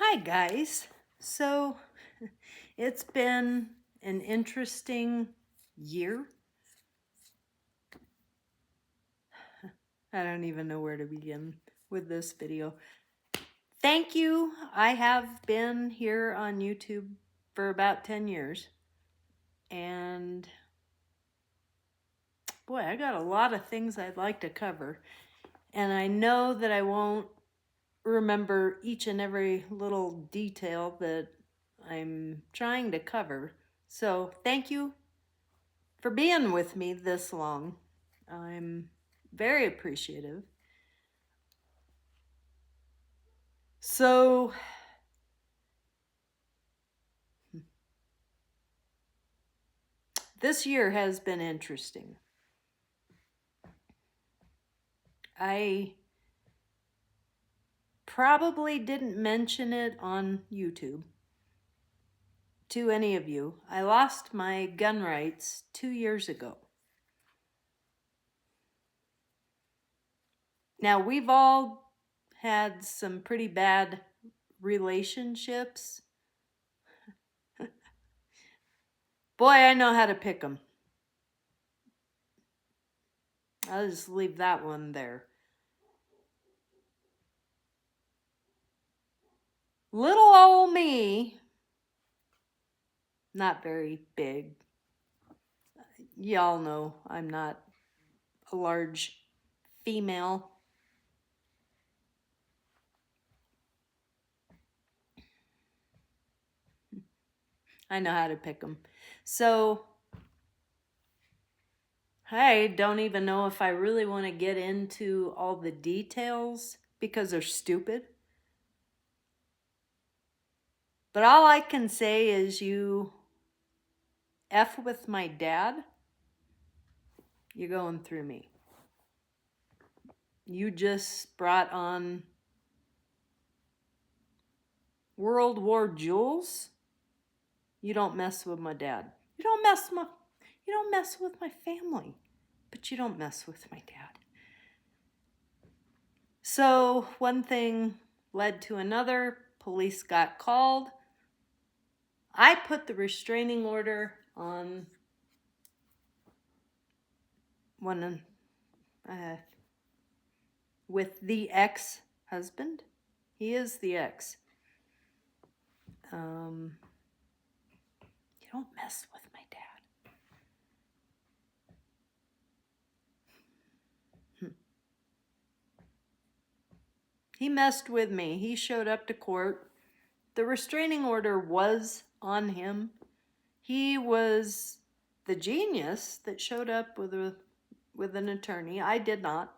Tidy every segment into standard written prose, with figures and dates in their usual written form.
Hi guys. So it's been an interesting year. I don't even know where to begin with this video. Thank you. I have been here on YouTube for about 10 years. And boy, I got a lot of things I'd like to cover. And I know that I won't remember each and every little detail that I'm trying to cover. So thank you for being with me this long. I'm very appreciative. So, this year has been interesting. I probably didn't mention it on YouTube to any of you. I lost my gun rights 2 years ago. Now, we've all had some pretty bad relationships. Boy, I know how to pick them. I'll just leave that one there. Little old me, not very big. Y'all know I'm not a large female. I know how to pick them. So I don't even know if I really want to get into all the details because they're stupid. But all I can say is you F with my dad, you're going through me. You just brought on World War Jules. You don't mess with my dad. You don't mess with my family, but you don't mess with my dad. So one thing led to another. Police got called. I put the restraining order on one with the ex-husband. He is the ex. You don't mess with my dad. He messed with me. He showed up to court. The restraining order was on him. He was the genius that showed up with an attorney. I did not.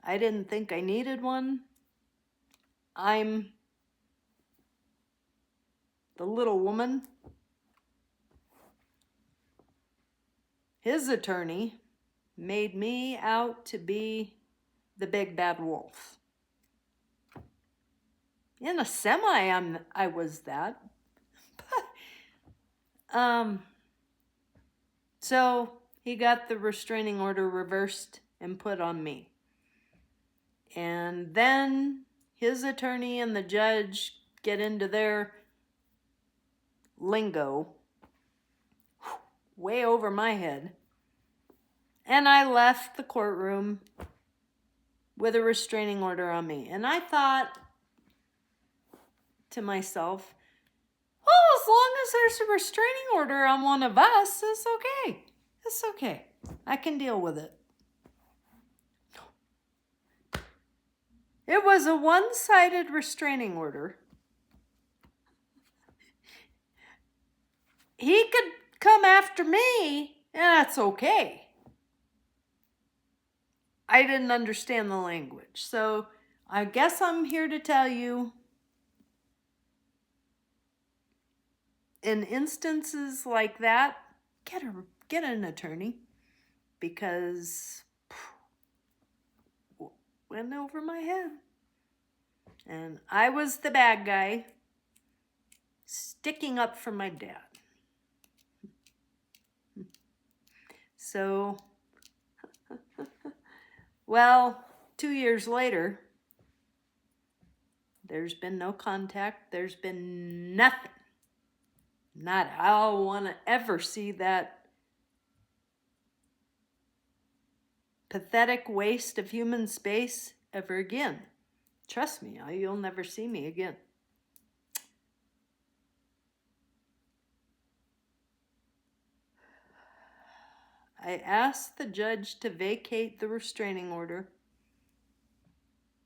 I didn't think I needed one. I'm the little woman. His attorney made me out to be the big bad wolf. In a semi, I was that. So he got the restraining order reversed and put on me. And then his attorney and the judge get into their lingo way over my head. And I left the courtroom with a restraining order on me. And I thought to myself, well, as long as there's a restraining order on one of us, it's okay. It's okay. I can deal with it. It was a one-sided restraining order. He could come after me, and that's okay. I didn't understand the language. So I guess I'm here to tell you, in instances like that, get an attorney, because went over my head. And I was the bad guy sticking up for my dad. So, well, 2 years later, There's been no contact. There's been nothing. Not, I don't want to ever see that pathetic waste of human space ever again. Trust me, you'll never see me again. I asked the judge to vacate the restraining order.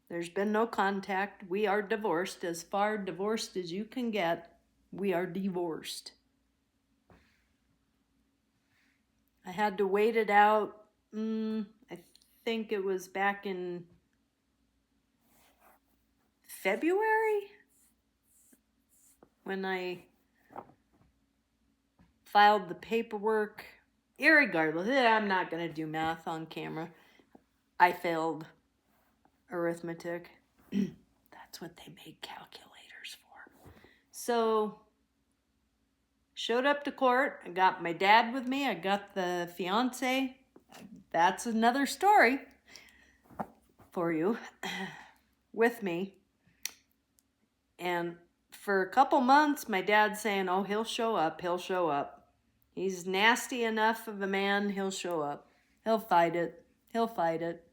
There's been no contact. We are divorced. As far divorced as you can get, we are divorced. I had to wait it out. I think it was back in February when I filed the paperwork. Irregardless, I'm not going to do math on camera. I failed arithmetic. That's what they made calculators for. So, showed up to court. I got my dad with me. I got the fiance. That's another story for you. With me. And for a couple months, my dad's saying, oh, he'll show up. He'll show up. He's nasty enough of a man. He'll show up. He'll fight it. He'll fight it.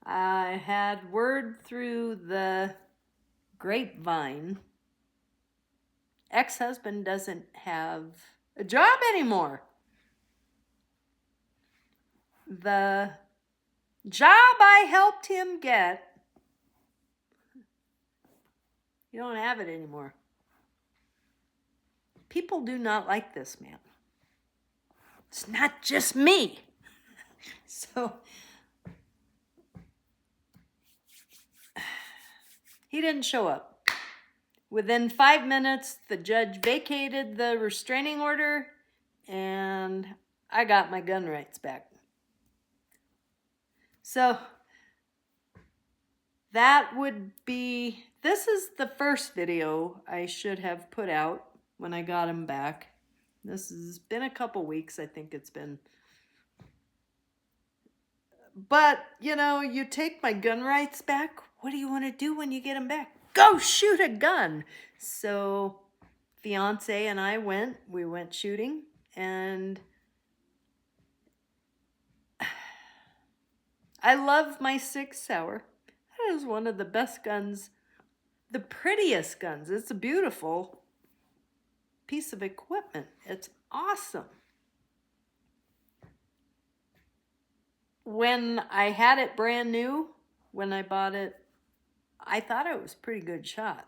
I had word through the grapevine. Ex-husband doesn't have a job anymore. The job I helped him get, you don't have it anymore. People do not like this man. It's not just me. So, he didn't show up. Within 5 minutes, the judge vacated the restraining order, and I got my gun rights back. So, that would be, this is the first video I should have put out when I got him back. This has been a couple weeks, I think it's been. But, you know, you take my gun rights back, what do you want to do when you get them back? Go shoot a gun! So, fiance and I we went shooting, and I love my Sig Sauer. That is one of the best guns, the prettiest guns. It's a beautiful piece of equipment. It's awesome. When I had it brand new, when I bought it, I thought it was a pretty good shot.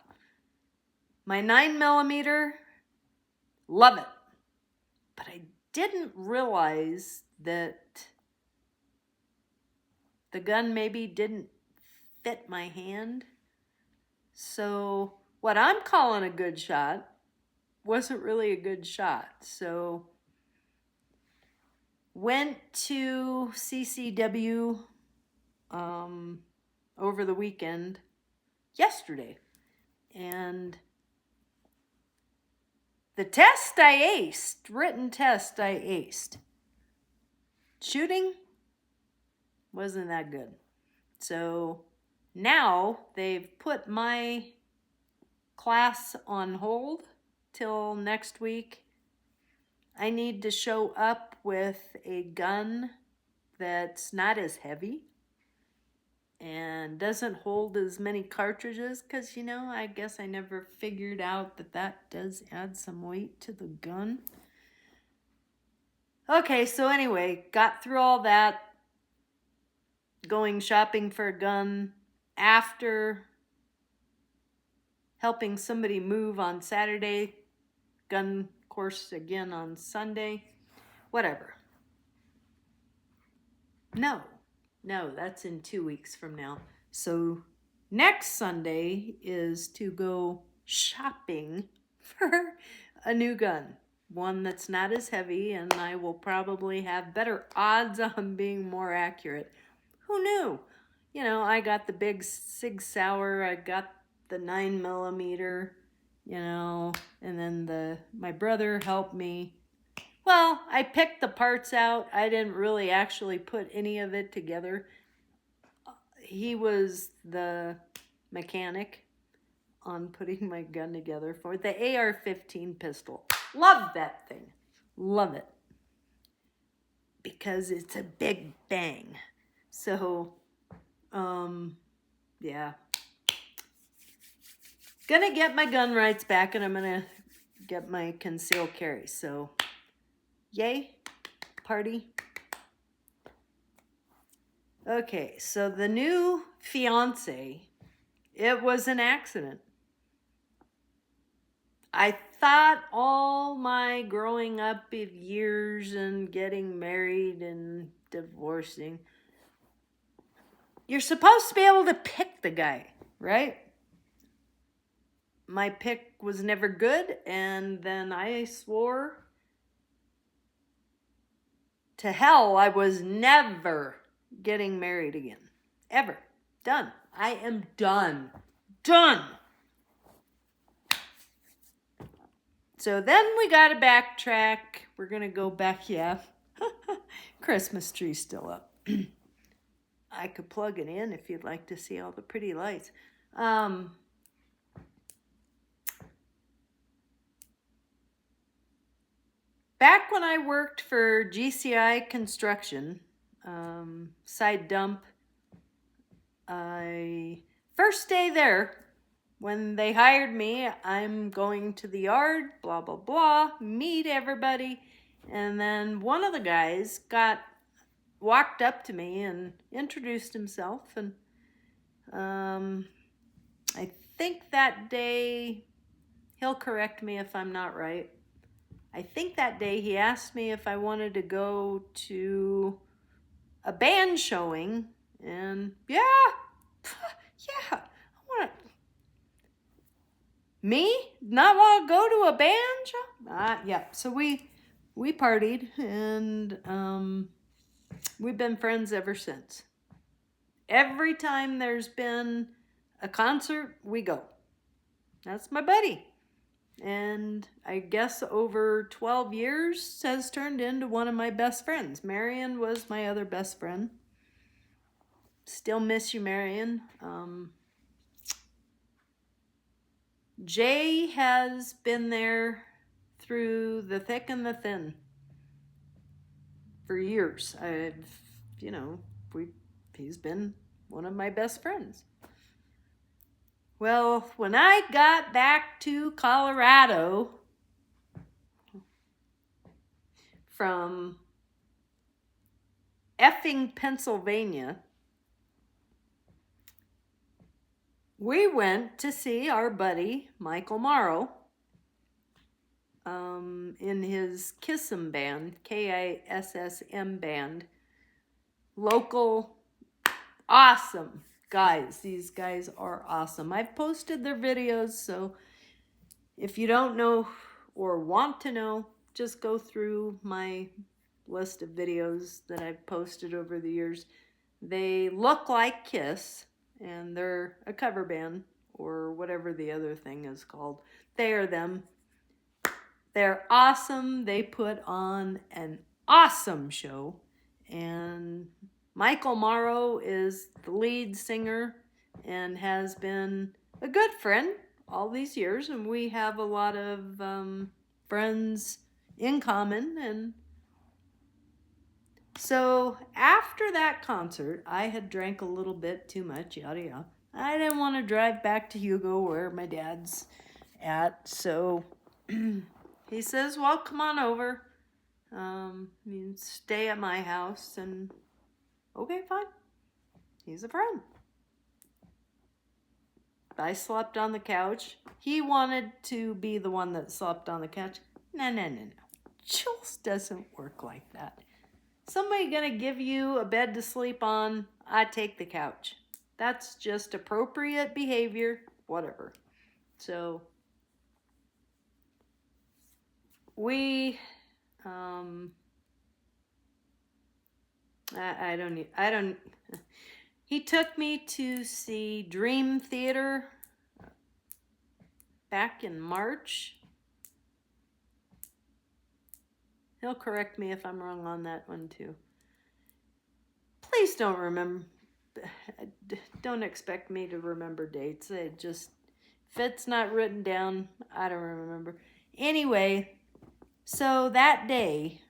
My 9mm, love it. But I didn't realize that the gun maybe didn't fit my hand. So what I'm calling a good shot wasn't really a good shot. So went to CCW over the weekend, yesterday, and the test I aced, written test I aced. Shooting wasn't that good. So now they've put my class on hold till next week. I need to show up with a gun that's not as heavy and doesn't hold as many cartridges, because, you know, I guess I never figured out that that does add some weight to the gun. Okay, so anyway, got through all that, going shopping for a gun after helping somebody move on Saturday, gun course again on Sunday, whatever. No, that's in 2 weeks from now. So next Sunday is to go shopping for a new gun. One that's not as heavy, and I will probably have better odds on being more accurate. Who knew? You know, I got the big Sig Sauer, I got the 9mm, you know, and then my brother helped me. Well, I picked the parts out. I didn't really actually put any of it together. he was the mechanic on putting my gun together for the AR-15 pistol. Love that thing. Love it. Because it's a big bang. So, yeah. Gonna get my gun rights back, and I'm gonna get my concealed carry. So, yay, party. Okay, so the new fiance, it was an accident. I thought all my growing up of years and getting married and divorcing, you're supposed to be able to pick the guy, right? My pick was never good, and then I swore to hell I was never getting married again. Ever. Done. I am done. Done. So then we got to backtrack. We're going to go back. Yeah. Christmas tree's still up. I could plug it in if you'd like to see all the pretty lights. Back when I worked for GCI Construction, side dump, first day there, when they hired me, I'm going to the yard, blah, blah, blah, meet everybody. And then one of the guys walked up to me and introduced himself. And I think that day, he'll correct me if I'm not right. I think that day he asked me if I wanted to go to a band showing. And yeah, I want to. Me? Not want to go to a band show? Yeah. So we partied, and we've been friends ever since. Every time there's been a concert, we go. That's my buddy. And I guess over 12 years has turned into one of my best friends. Marion was my other best friend. Still miss you, Marion. Jay has been there through the thick and the thin for years. He's been one of my best friends. Well, when I got back to Colorado from effing Pennsylvania, we went to see our buddy Michael Morrow in his Kissm band, KISSM band. Local, awesome guys. These guys are awesome. I've posted their videos, so if you don't know or want to know, just go through my list of videos that I've posted over the years. They look like Kiss, and they're a cover band, or whatever the other thing is called. They are them. They're awesome. They put on an awesome show. And Michael Morrow is the lead singer and has been a good friend all these years. And we have a lot of friends in common. And so after that concert, I had drank a little bit too much, yada yada. I didn't want to drive back to Hugo where my dad's at. So he says, well, come on over. You stay at my house. And okay, fine. He's a friend. I slept on the couch. He wanted to be the one that slept on the couch. No. Jules doesn't work like that. Somebody gonna give you a bed to sleep on, I take the couch. That's just appropriate behavior, whatever. So we, I don't, he took me to see Dream Theater back in March. He'll correct me if I'm wrong on that one too. Please don't don't expect me to remember dates. It just, if it's not written down, I don't remember. Anyway, so that day,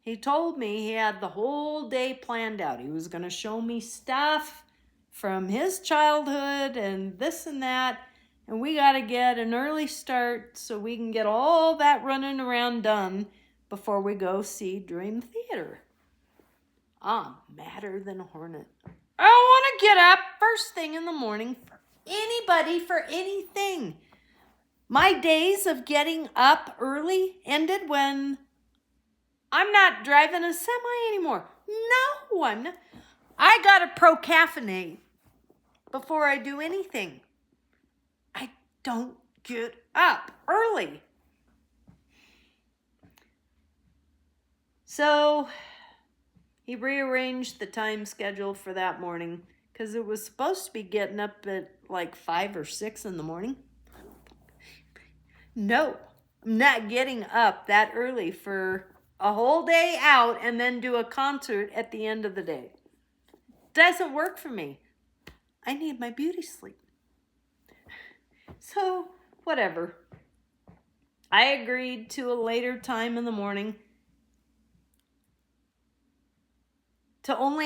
he told me he had the whole day planned out. He was going to show me stuff from his childhood and this and that. And we got to get an early start so we can get all that running around done before we go see Dream Theater. I'm madder than a hornet. I want to get up first thing in the morning for anybody, for anything. My days of getting up early ended when I'm not driving a semi anymore. No one. I got to procaffeinate before I do anything. I don't get up early. So he rearranged the time schedule for that morning because it was supposed to be getting up at like 5 or 6 in the morning. No, I'm not getting up that early for a whole day out and then do a concert at the end of the day. Doesn't work for me. I need my beauty sleep. So, whatever. I agreed to a later time in the morning to only